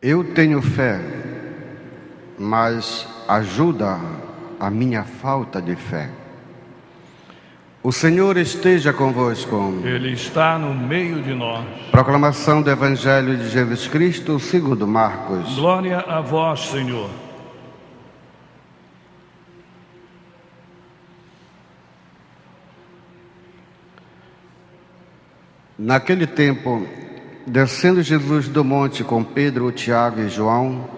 Eu tenho fé, mas ajuda a minha falta de fé. O Senhor esteja convosco. Ele está no meio de nós. Proclamação do Evangelho de Jesus Cristo segundo Marcos. Glória a vós, Senhor. Naquele tempo, descendo Jesus do monte com Pedro, Tiago e João,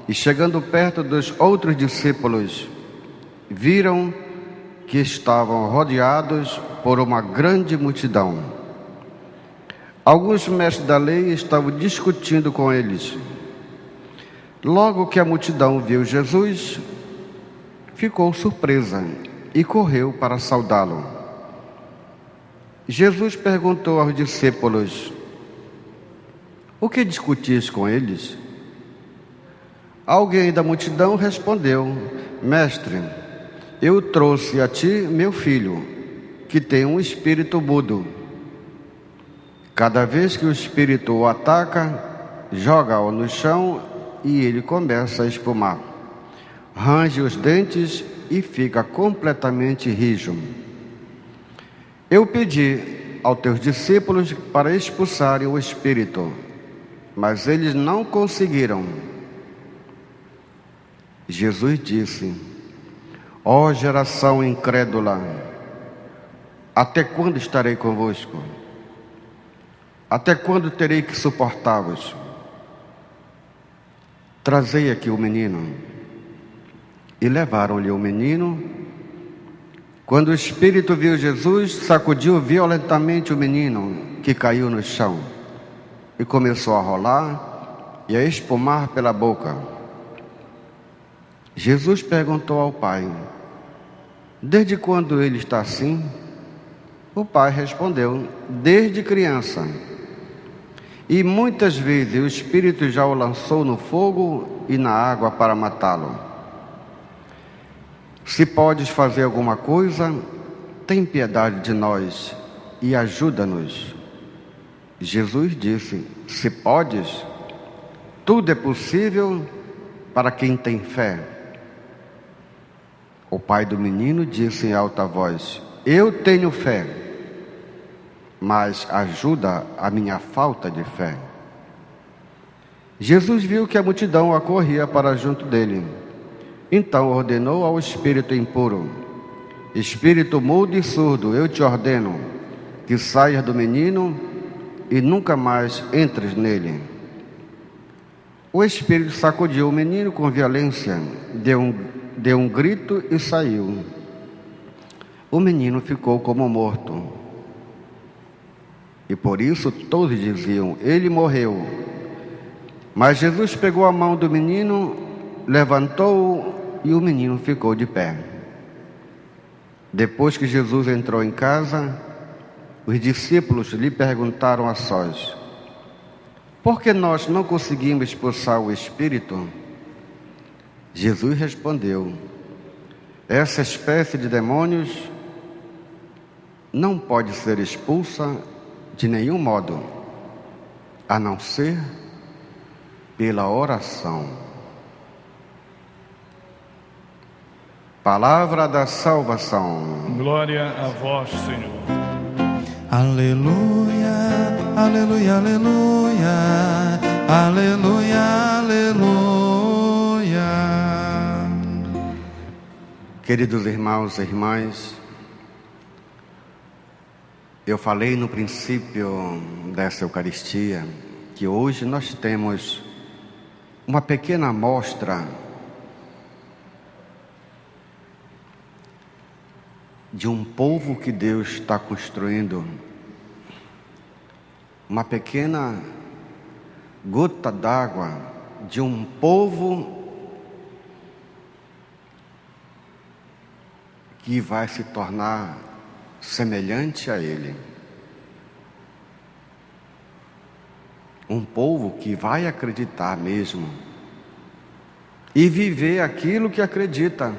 e chegando perto dos outros discípulos, viram que estavam rodeados por uma grande multidão. Alguns mestres da lei estavam discutindo com eles. Logo que a multidão viu Jesus, ficou surpresa e correu para saudá-lo. Jesus perguntou aos discípulos: o que discutis com eles? Alguém da multidão respondeu: Mestre, eu trouxe a ti meu filho, que tem um espírito mudo. Cada vez que o espírito o ataca, joga-o no chão e ele começa a espumar. Range os dentes e fica completamente rijo. Eu pedi aos teus discípulos para expulsarem o espírito, mas eles não conseguiram. Jesus disse: ó geração incrédula, até quando estarei convosco? Até quando terei que suportar-vos? Trazei aqui o menino. E levaram-lhe o menino. Quando o espírito viu Jesus, sacudiu violentamente o menino, que caiu no chão, e começou a rolar e a espumar pela boca. Jesus perguntou ao pai: desde quando ele está assim? O pai respondeu: desde criança. E muitas vezes o espírito já o lançou no fogo e na água para matá-lo. Se podes fazer alguma coisa, tem piedade de nós e ajuda-nos. Jesus disse: se podes, tudo é possível para quem tem fé. O pai do menino disse em alta voz: eu tenho fé, mas ajuda a minha falta de fé. Jesus viu que a multidão acorria para junto dele. Então ordenou ao espírito impuro: espírito mudo e surdo, eu te ordeno que saias do menino e nunca mais entres nele. O espírito sacudiu o menino com violência, deu um grito e saiu. O menino ficou como morto. E por isso todos diziam: ele morreu. Mas Jesus pegou a mão do menino, levantou-o e o menino ficou de pé. Depois que Jesus entrou em casa, os discípulos lhe perguntaram a sós: por que nós não conseguimos expulsar o espírito? Jesus respondeu: essa espécie de demônios não pode ser expulsa de nenhum modo, a não ser pela oração. Palavra da salvação. Glória a vós, Senhor. Aleluia, aleluia, aleluia, aleluia, aleluia. Queridos irmãos e irmãs, eu falei no princípio dessa Eucaristia que hoje nós temos uma pequena amostra de um povo que Deus está construindo, uma pequena gota d'água de um povo que vai se tornar semelhante a Ele. Um povo que vai acreditar mesmo e viver aquilo que acredita,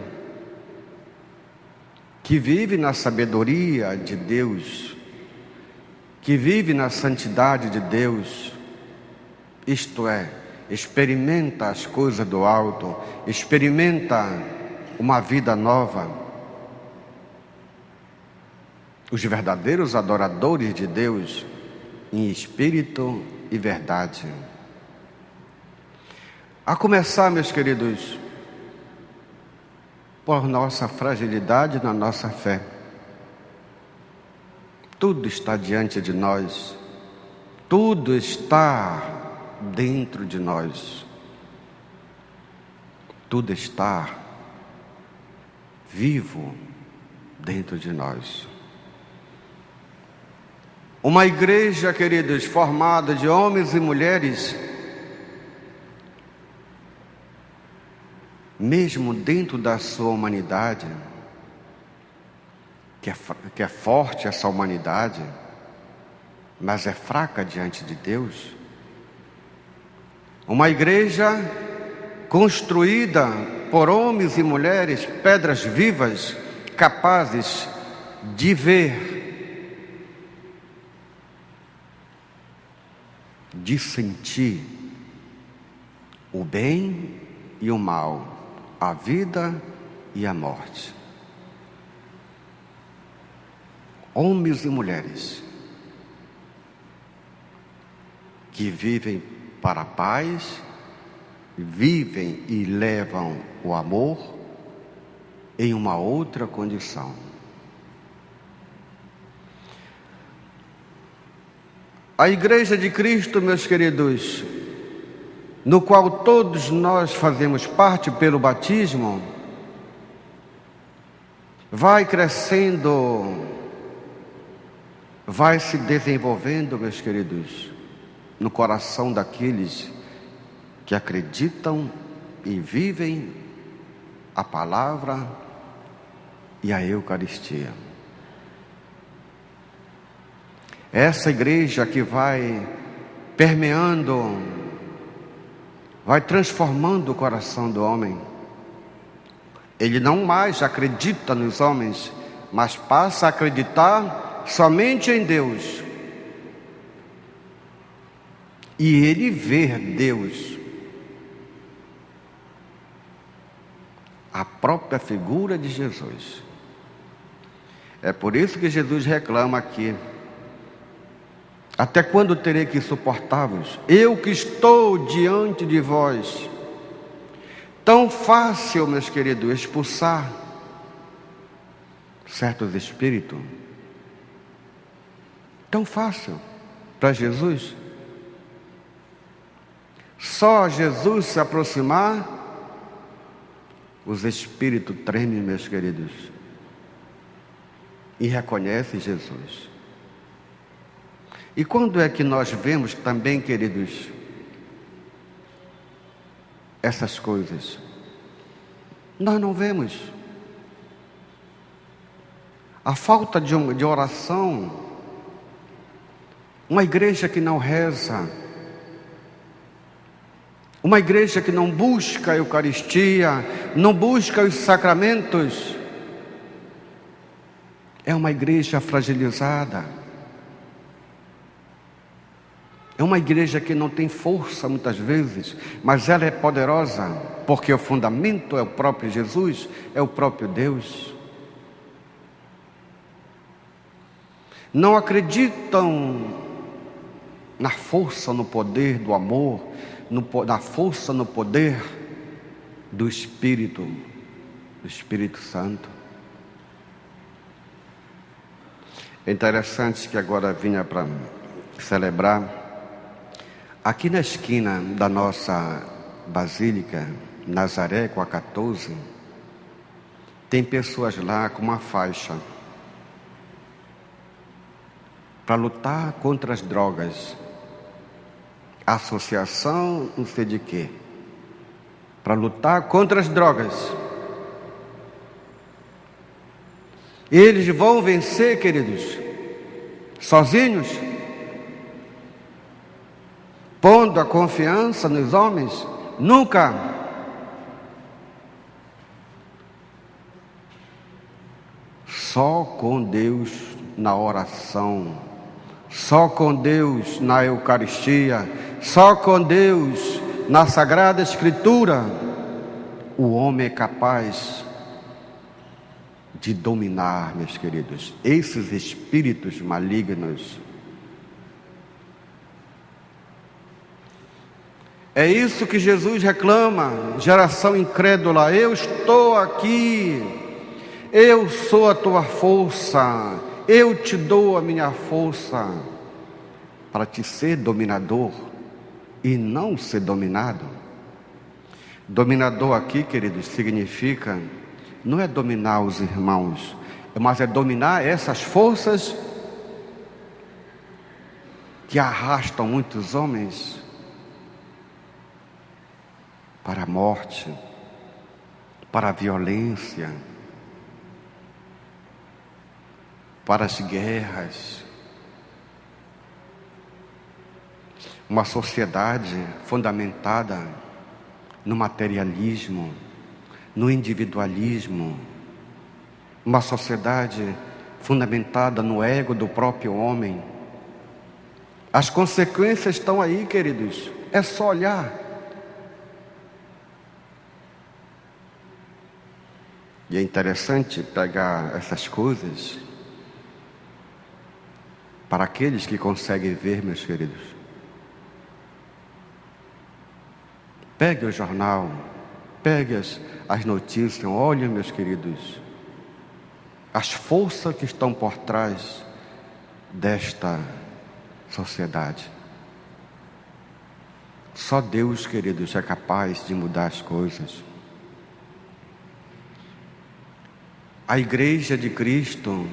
que vive na sabedoria de Deus, que vive na santidade de Deus, isto é, experimenta as coisas do alto, experimenta uma vida nova. Os verdadeiros adoradores de Deus, em espírito e verdade. A começar, meus queridos, por nossa fragilidade na nossa fé. Tudo está diante de nós, tudo está dentro de nós, tudo está vivo dentro de nós. Uma igreja, queridos, formada de homens e mulheres, mesmo dentro da sua humanidade, que é forte essa humanidade, mas é fraca diante de Deus. Uma igreja construída por homens e mulheres, pedras vivas, capazes de ver, de sentir o bem e o mal, a vida e a morte. Homens e mulheres que vivem para a paz, vivem e levam o amor em uma outra condição. A Igreja de Cristo, meus queridos, no qual todos nós fazemos parte pelo batismo, vai crescendo, vai se desenvolvendo, meus queridos, no coração daqueles que acreditam e vivem a palavra e a Eucaristia. Essa igreja que vai permeando, vai transformando o coração do homem. Ele não mais acredita nos homens, mas passa a acreditar somente em Deus. E ele vê Deus, a própria figura de Jesus. É por isso que Jesus reclama aqui: até quando terei que suportar-vos? Eu que estou diante de vós. Tão fácil, meus queridos, expulsar certos espíritos. Tão fácil para Jesus. Só Jesus se aproximar, os espíritos tremem, meus queridos, e reconhecem Jesus. E quando é que nós vemos também, queridos, essas coisas? Nós não vemos. A falta de oração, uma igreja que não reza, uma igreja que não busca a Eucaristia, não busca os sacramentos, é uma igreja fragilizada. É uma igreja que não tem força muitas vezes, mas ela é poderosa, porque o fundamento é o próprio Jesus, é o próprio Deus. Não acreditam na força, no poder do amor, na força, no poder do Espírito Santo. É interessante que agora vinha para celebrar. Aqui na esquina da nossa Basílica, Nazaré com a 14, tem pessoas lá com uma faixa para lutar contra as drogas. Associação não sei de quê, para lutar contra as drogas. Eles vão vencer, queridos, sozinhos? Pondo a confiança nos homens? Nunca. Só com Deus na oração, só com Deus na Eucaristia, só com Deus na Sagrada Escritura, o homem é capaz de dominar, meus queridos, esses espíritos malignos. É isso que Jesus reclama, geração incrédula: eu estou aqui, eu sou a tua força, eu te dou a minha força para te ser dominador e não ser dominado. Dominador aqui, queridos, significa, não é dominar os irmãos, mas é dominar essas forças que arrastam muitos homens para a morte, para a violência, para as guerras. Uma sociedade fundamentada no materialismo, no individualismo, uma sociedade fundamentada no ego do próprio homem. As consequências estão aí, queridos, é só olhar. E é interessante pegar essas coisas para aqueles que conseguem ver, meus queridos. Pegue o jornal, pegue as notícias, olhe, meus queridos, as forças que estão por trás desta sociedade. Só Deus, queridos, é capaz de mudar as coisas. A Igreja de Cristo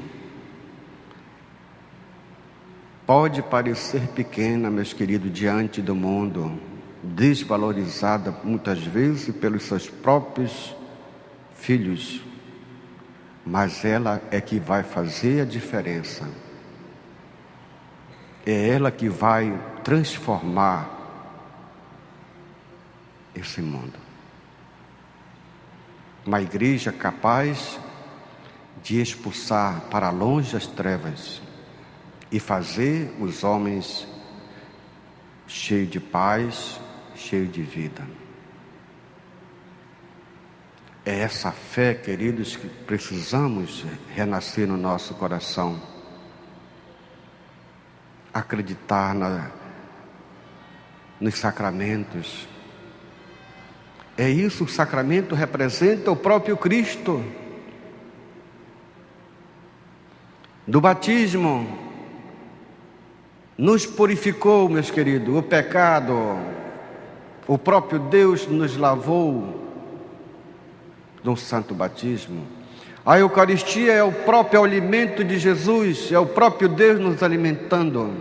pode parecer pequena, meus queridos, diante do mundo, desvalorizada muitas vezes pelos seus próprios filhos, mas ela é que vai fazer a diferença. É ela que vai transformar esse mundo. Uma igreja capaz de expulsar para longe as trevas e fazer os homens cheios de paz, cheios de vida. É essa fé, queridos, que precisamos renascer no nosso coração. Acreditar nos sacramentos. É isso, o sacramento representa o próprio Cristo. Do batismo, nos purificou, meus queridos, o pecado, o próprio Deus nos lavou no santo batismo. A Eucaristia é o próprio alimento de Jesus, é o próprio Deus nos alimentando.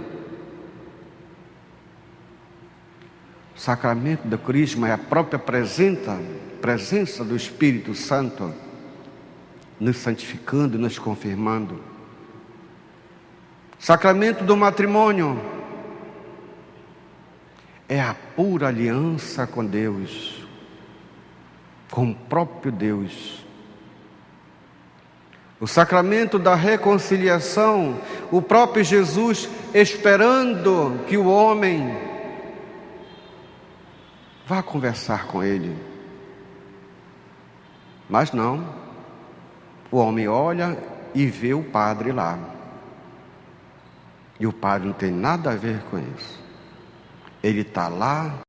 O sacramento do Crisma é a própria presença do Espírito Santo, nos santificando, nos confirmando. Sacramento do matrimônio é a pura aliança com Deus, com o próprio Deus. O sacramento da reconciliação, o próprio Jesus esperando que o homem vá conversar com ele. Mas não, o homem olha e vê o padre lá. E o padre não tem nada a ver com isso. Ele está lá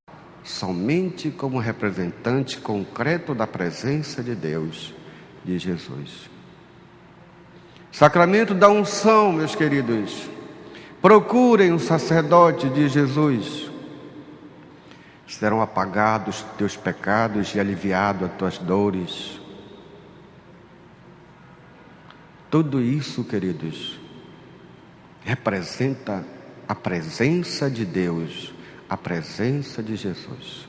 somente como representante concreto da presença de Deus, de Jesus. Sacramento da unção, meus queridos. Procurem um sacerdote de Jesus. Serão apagados teus pecados e aliviados as tuas dores. Tudo isso, queridos, representa a presença de Deus, a presença de Jesus.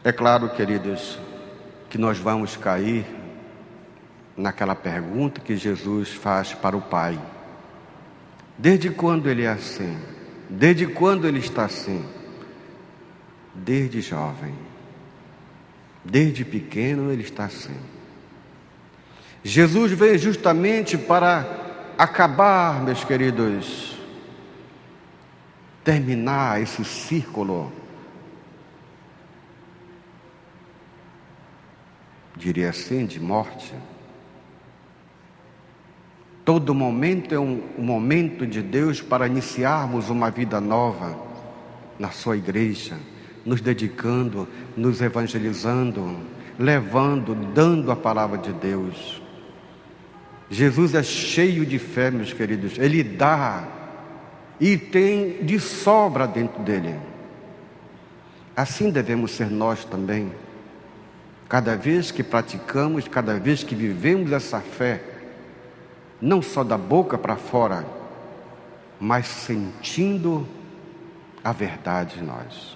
É claro, queridos, que nós vamos cair naquela pergunta que Jesus faz para o Pai: desde quando ele é assim? Desde quando ele está assim? Desde jovem, desde pequeno ele está assim. Jesus veio justamente para acabar, meus queridos, terminar esse círculo, diria assim, de morte. Todo momento é um momento de Deus para iniciarmos uma vida nova na sua igreja, nos dedicando, nos evangelizando, levando, dando a palavra de Deus. Jesus é cheio de fé, meus queridos. Ele dá e tem de sobra dentro dele. Assim devemos ser nós também. Cada vez que praticamos, cada vez que vivemos essa fé, não só da boca para fora, mas sentindo a verdade em nós.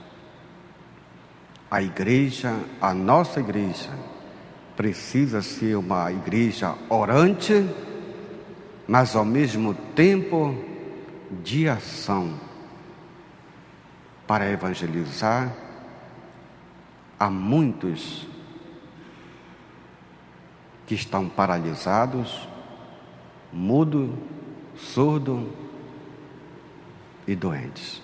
A igreja, a nossa igreja, precisa ser uma igreja orante, mas ao mesmo tempo de ação, para evangelizar a muitos que estão paralisados, mudo, surdo e doentes.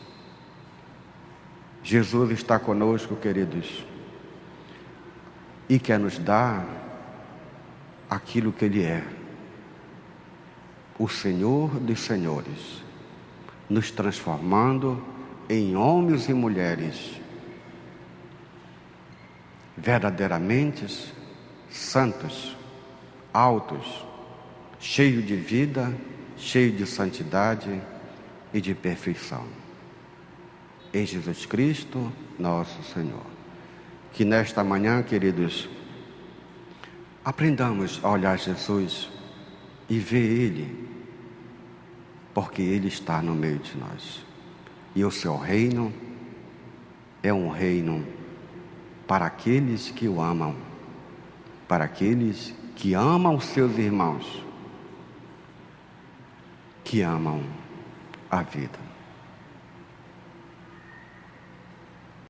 Jesus está conosco, queridos, e quer nos dar aquilo que Ele é, o Senhor dos Senhores, nos transformando em homens e mulheres verdadeiramente santos, altos, cheio de vida, cheio de santidade e de perfeição. Em Jesus Cristo, nosso Senhor. Que nesta manhã, queridos, aprendamos a olhar Jesus e ver Ele, porque Ele está no meio de nós. E o seu reino é um reino para aqueles que o amam, para aqueles que amam seus irmãos, que amam a vida.